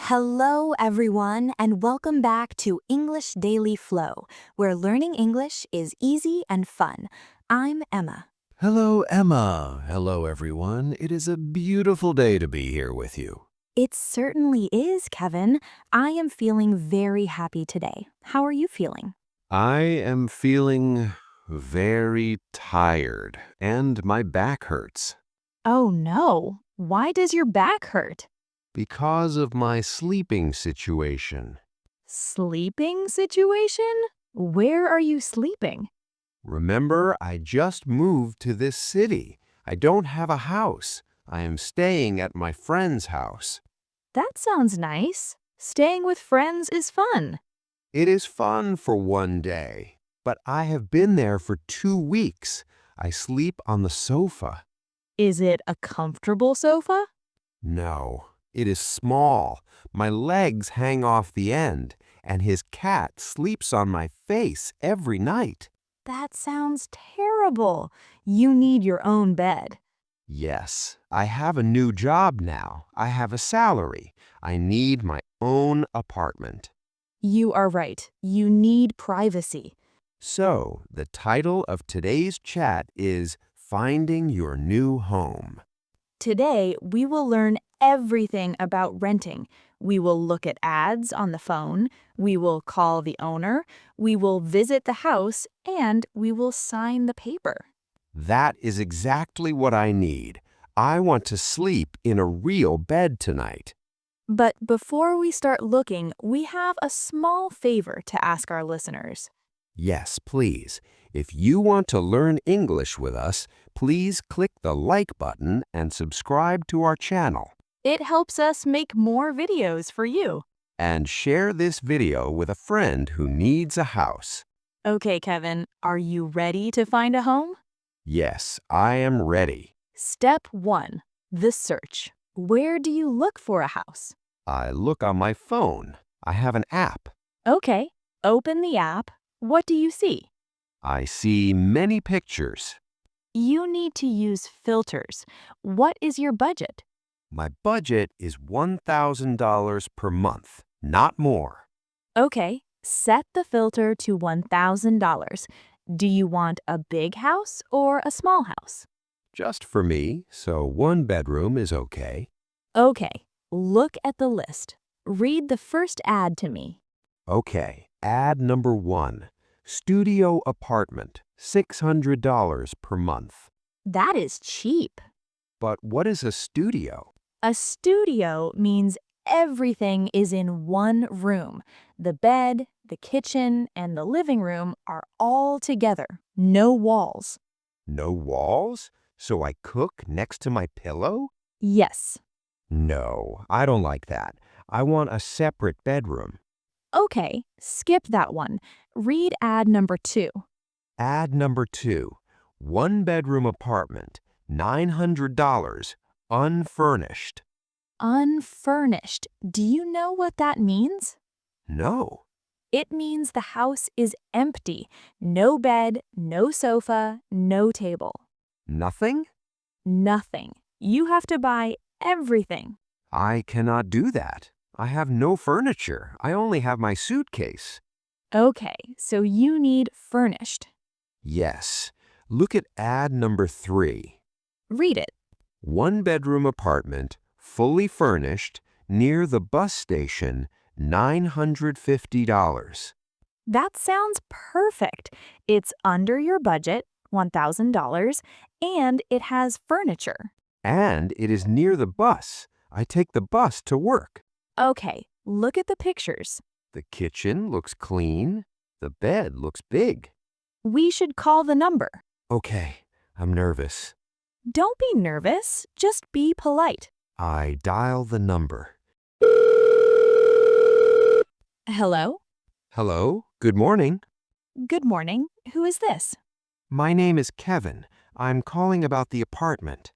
Hello, everyone, and welcome back to English Daily Flow, where learning English is easy and fun. I'm Emma. Hello, Emma. Hello, everyone. It is a beautiful day to be here with you. It certainly is, Kevin. I am feeling very happy today. How are you feeling? I am feeling very tired, and my back hurts Oh no. Why does your back hurt? because of my sleeping situation. Sleeping situation? Where are you sleeping? Remember, I just moved to this city. I don't have a house. I am staying at my friend's house. That sounds nice. Staying with friends is fun. It is fun for one day, but I have been there for 2 weeks. I sleep on the sofa. Is it a comfortable sofa? No, it is small. My legs hang off the end, and his cat sleeps on my face every night. That sounds terrible. You need your own bed. Yes, I have a new job now. I have a salary. I need my own apartment. You are right. You need privacy. So, the title of today's chat is Finding Your New Home. Today, we will learn everything about renting. We will look at ads on the phone, we will call the owner, we will visit the house, and we will sign the paper. That is exactly what I need. I want to sleep in a real bed tonight. But before we start looking, we have a small favor to ask our listeners. Yes, please. If you want to learn English with us, please click the like button and subscribe to our channel. It helps us make more videos for you. And share this video with a friend who needs a house. Okay, Kevin, are you ready to find a home? Yes, I am ready. Step 1. The search. Where do you look for a house? I look on my phone. I have an app. Okay, open the app. What do you see? I see many pictures. You need to use filters. What is your budget? My budget is $1,000 per month, not more. Okay, set the filter to $1,000. Do you want a big house or a small house? Just for me, so one bedroom is okay. Okay, look at the list. Read the first ad to me. Okay, ad number 1. Studio apartment, $600 per month. That is cheap. But what is a studio? A studio means everything is in one room. The bed, the kitchen, and the living room are all together. No walls. No walls? So I cook next to my pillow? Yes. No, I don't like that. I want a separate bedroom. Okay, skip that one. Read ad number 2. Ad number 2. One bedroom apartment, $900, unfurnished. Unfurnished. Do you know what that means? No. It means the house is empty. No bed, no sofa, no table. Nothing? Nothing. You have to buy everything. I cannot do that. I have no furniture. I only have my suitcase. Okay, so you need furnished. Yes. Look at ad number 3. Read it. One bedroom apartment, fully furnished, near the bus station, $950. That sounds perfect. It's under your budget, $1,000, and it has furniture. And it is near the bus. I take the bus to work. Okay, look at the pictures. The kitchen looks clean. The bed looks big. We should call the number. Okay, I'm nervous. Don't be nervous, just be polite. I dial the number. Hello? Hello, good morning. Good morning. Who is this? My name is Kevin. I'm calling about the apartment.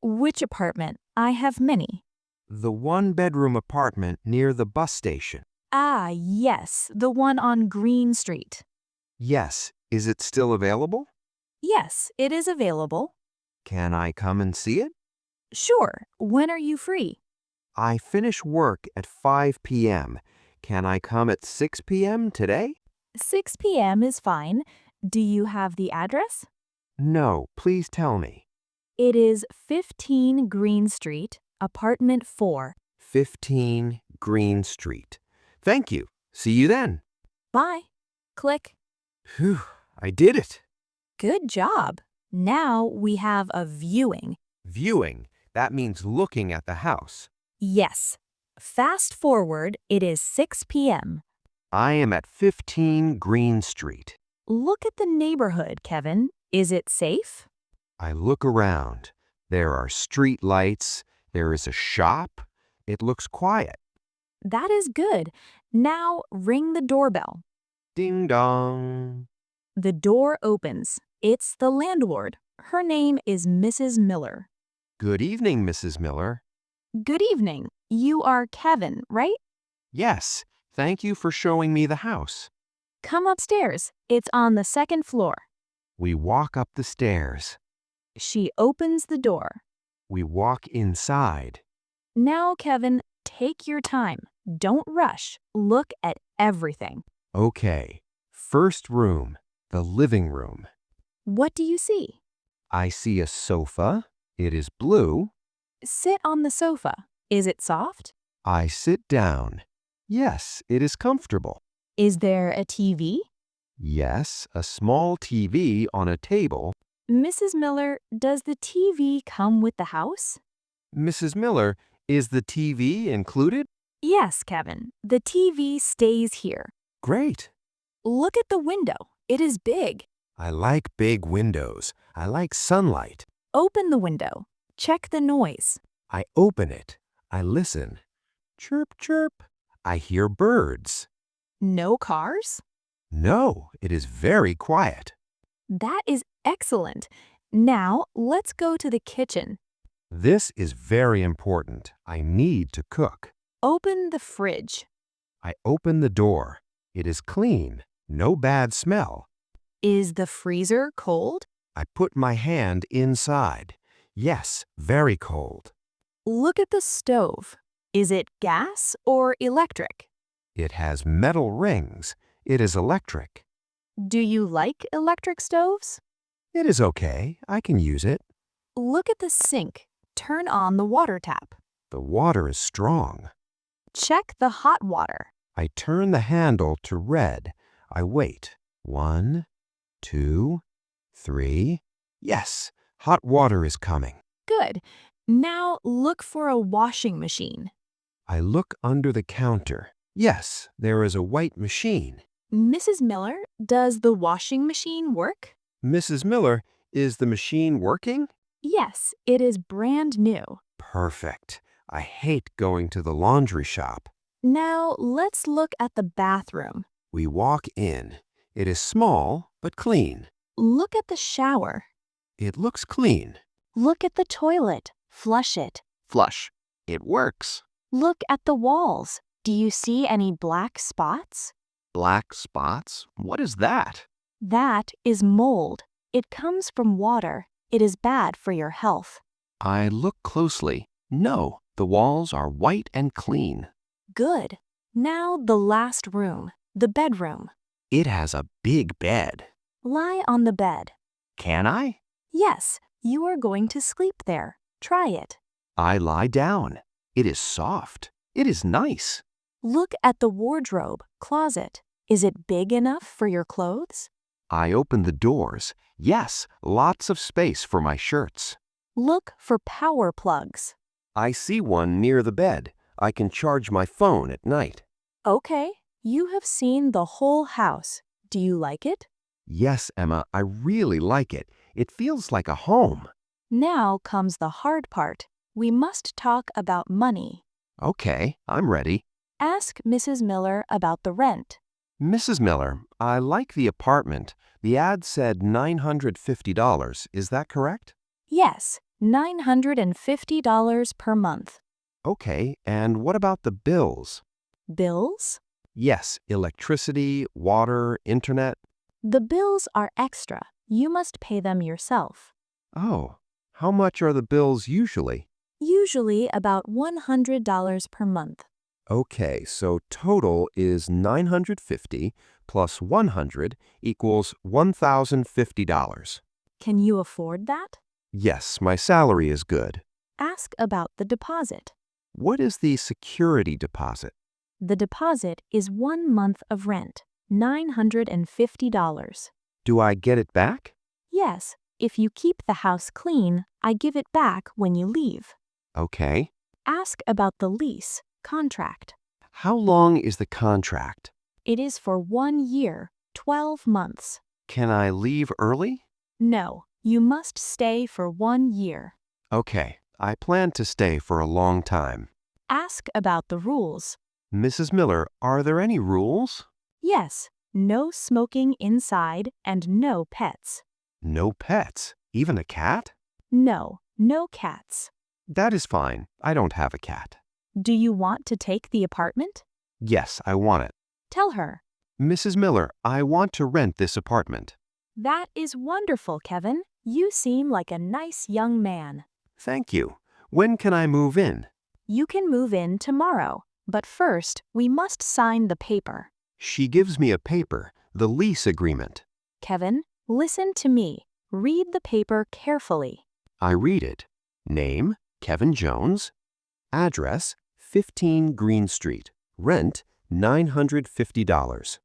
Which apartment? I have many. The one-bedroom apartment near the bus station. Ah, yes, the one on Green Street. Yes, is it still available? Yes, it is available. Can I come and see it? Sure. When are you free? I finish work at 5 p.m. Can I come at 6 p.m. today? 6 p.m. is fine. Do you have the address? No, please tell me. It is 15 Green Street, apartment 4. 15 Green Street. Thank you. See you then. Bye. Click. Phew, I did it. Good job. Now we have a viewing. Viewing. That means looking at the house. Yes. Fast forward, it is 6 p.m. I am at 15 Green Street. Look at the neighborhood, Kevin. Is it safe? I look around. There are street lights. There is a shop. It looks quiet. That is good. Now ring the doorbell. Ding dong. The door opens. It's the landlord. Her name is Mrs. Miller. Good evening, Mrs. Miller. Good evening. You are Kevin, right? Yes, thank you for showing me the house. Come upstairs. It's on the second floor. We walk up the stairs. She opens the door. We walk inside. Now, Kevin, take your time. Don't rush. Look at everything. Okay, first room, the living room. What do you see? I see a sofa. It is blue. Sit on the sofa. Is it soft? I sit down. Yes, it is comfortable. Is there a TV? Yes, a small TV on a table. Mrs. Miller, does the TV come with the house? Mrs. Miller, is the TV included? Yes, Kevin. The TV stays here. Great. Look at the window. It is big. I like big windows. I like sunlight. Open the window. Check the noise. I open it. I listen. Chirp, chirp. I hear birds. No cars? No, it is very quiet. That is excellent. Now, let's go to the kitchen. This is very important. I need to cook. Open the fridge. I open the door. It is clean. No bad smell. Is the freezer cold? I put my hand inside. Yes, very cold. Look at the stove. Is it gas or electric? It has metal rings. It is electric. Do you like electric stoves? It is okay. I can use it. Look at the sink. Turn on the water tap. The water is strong. Check the hot water. I turn the handle to red. I wait. 1, 2, 3. Yes, hot water is coming. Good. Now look for a washing machine. I look under the counter. Yes, there is a white machine. Mrs. Miller, does the washing machine work? Mrs. Miller, is the machine working? Yes, it is brand new. Perfect. I hate going to the laundry shop. Now let's look at the bathroom. We walk in. It is small, but clean. Look at the shower. It looks clean. Look at the toilet. Flush it. Flush. It works. Look at the walls. Do you see any black spots? Black spots? What is that? That is mold. It comes from water. It is bad for your health. I look closely. No, the walls are white and clean. Good. Now the last room, the bedroom. It has a big bed. Lie on the bed. Can I? Yes, you are going to sleep there. Try it. I lie down. It is soft. It is nice. Look at the wardrobe, closet. Is it big enough for your clothes? I open the doors. Yes, lots of space for my shirts. Look for power plugs. I see one near the bed. I can charge my phone at night. Okay, you have seen the whole house. Do you like it? Yes, Emma, I really like it. It feels like a home. Now comes the hard part. We must talk about money. Okay, I'm ready. Ask Mrs. Miller about the rent. Mrs. Miller, I like the apartment. The ad said $950. Is that correct? Yes, $950 per month. Okay, and what about the bills? Bills? Yes, electricity, water, internet. The bills are extra. You must pay them yourself. Oh, how much are the bills usually? Usually about $100 per month. Okay, so total is 950 plus 100 equals $1,050. Can you afford that? Yes, my salary is good. Ask about the deposit. What is the security deposit? The deposit is 1 month of rent, $950. Do I get it back? Yes, if you keep the house clean, I give it back when you leave. Okay. Ask about the lease, contract. How long is the contract? It is for 1 year, 12 months. Can I leave early? No, you must stay for 1 year. Okay, I plan to stay for a long time. Ask about the rules. Mrs. Miller, are there any rules? Yes, no smoking inside and no pets. No pets, even a cat? No, no cats. That is fine. I don't have a cat. Do you want to take the apartment? Yes, I want it. Tell her. Mrs. Miller, I want to rent this apartment. That is wonderful, Kevin. You seem like a nice young man. Thank you. When can I move in? You can move in tomorrow, but first we must sign the paper. She gives me a paper, the lease agreement. Kevin, listen to me. Read the paper carefully. I read it. Name, Kevin Jones. Address, 15 Green Street. Rent, $950.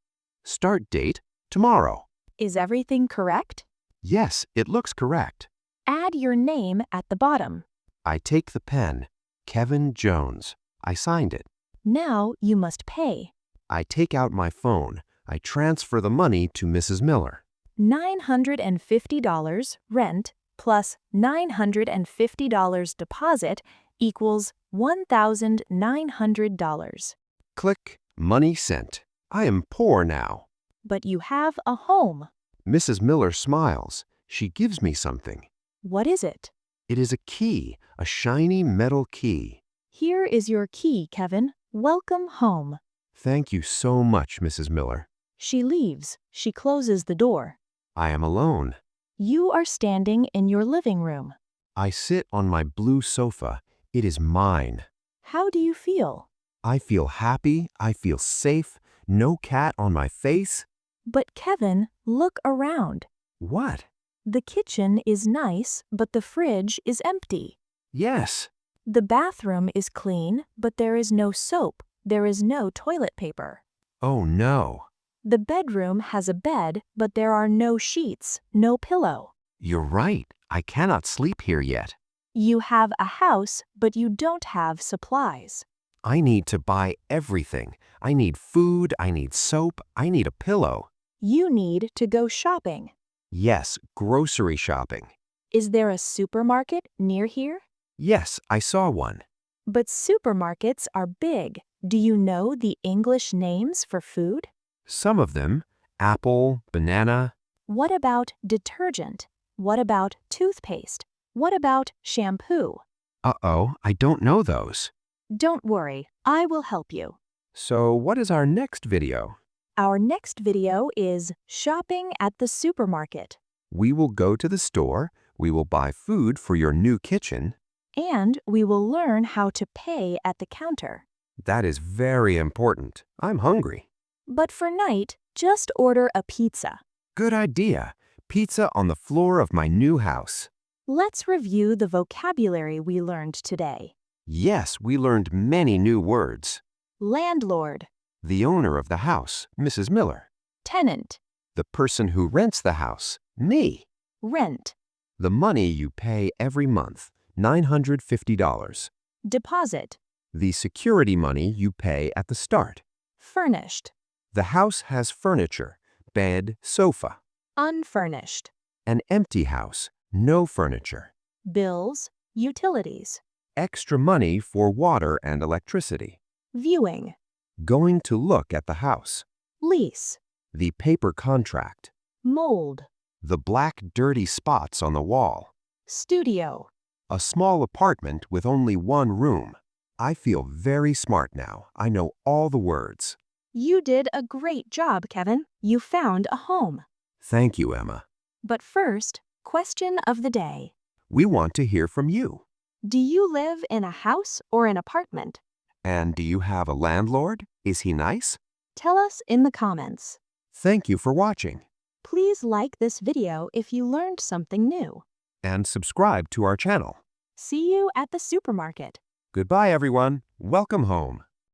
Start date, tomorrow. Is everything correct? Yes, it looks correct. Add your name at the bottom. I take the pen. Kevin Jones. I signed it. Now you must pay. I take out my phone. I transfer the money to Mrs. Miller. $950 rent plus $950 deposit equals $1,900. Click, money sent. I am poor now. But you have a home. Mrs. Miller smiles. She gives me something. What is it? It is a key, a shiny metal key. Here is your key, Kevin. Welcome home. Thank you so much, Mrs. Miller. She leaves. She closes the door. I am alone. You are standing in your living room. I sit on my blue sofa. It is mine. How do you feel? I feel happy. I feel safe. No cat on my face. But Kevin, look around. What? The kitchen is nice, but the fridge is empty. Yes. The bathroom is clean, but there is no soap. There is no toilet paper. Oh no. The bedroom has a bed, but there are no sheets, no pillow. You're right. I cannot sleep here yet. You have a house, but you don't have supplies. I need to buy everything. I need food. I need soap. I need a pillow. You need to go shopping. Yes, grocery shopping. Is there a supermarket near here? Yes, I saw one. But supermarkets are big. Do you know the English names for food? Some of them, apple, banana. What about detergent? What about toothpaste? What about shampoo? Uh-oh, I don't know those. Don't worry, I will help you. So what is our next video? Our next video is shopping at the supermarket. We will go to the store, we will buy food for your new kitchen. And we will learn how to pay at the counter. That is very important. I'm hungry. But for night, just order a pizza. Good idea. Pizza on the floor of my new house. Let's review the vocabulary we learned today. Yes, we learned many new words. Landlord, The owner of the house, Mrs. Miller. tenant, The person who rents the house, me. rent, The money you pay every month, $950. deposit, The security money you pay at the start. furnished, The house has furniture, bed, sofa. unfurnished, An empty house, no furniture. bills, utilities, Extra money for water and electricity. viewing, Going to look at the house. lease, The paper contract. mold, The black dirty spots on the wall. studio. A small apartment with only one room. I feel very smart now. I know all the words. You did a great job, Kevin. You found a home. Thank you, Emma. But first, question of the day. We want to hear from you. Do you live in a house or an apartment? And do you have a landlord? Is he nice? Tell us in the comments. Thank you for watching. Please like this video if you learned something new. And subscribe to our channel. See you at the supermarket. Goodbye, everyone. Welcome home.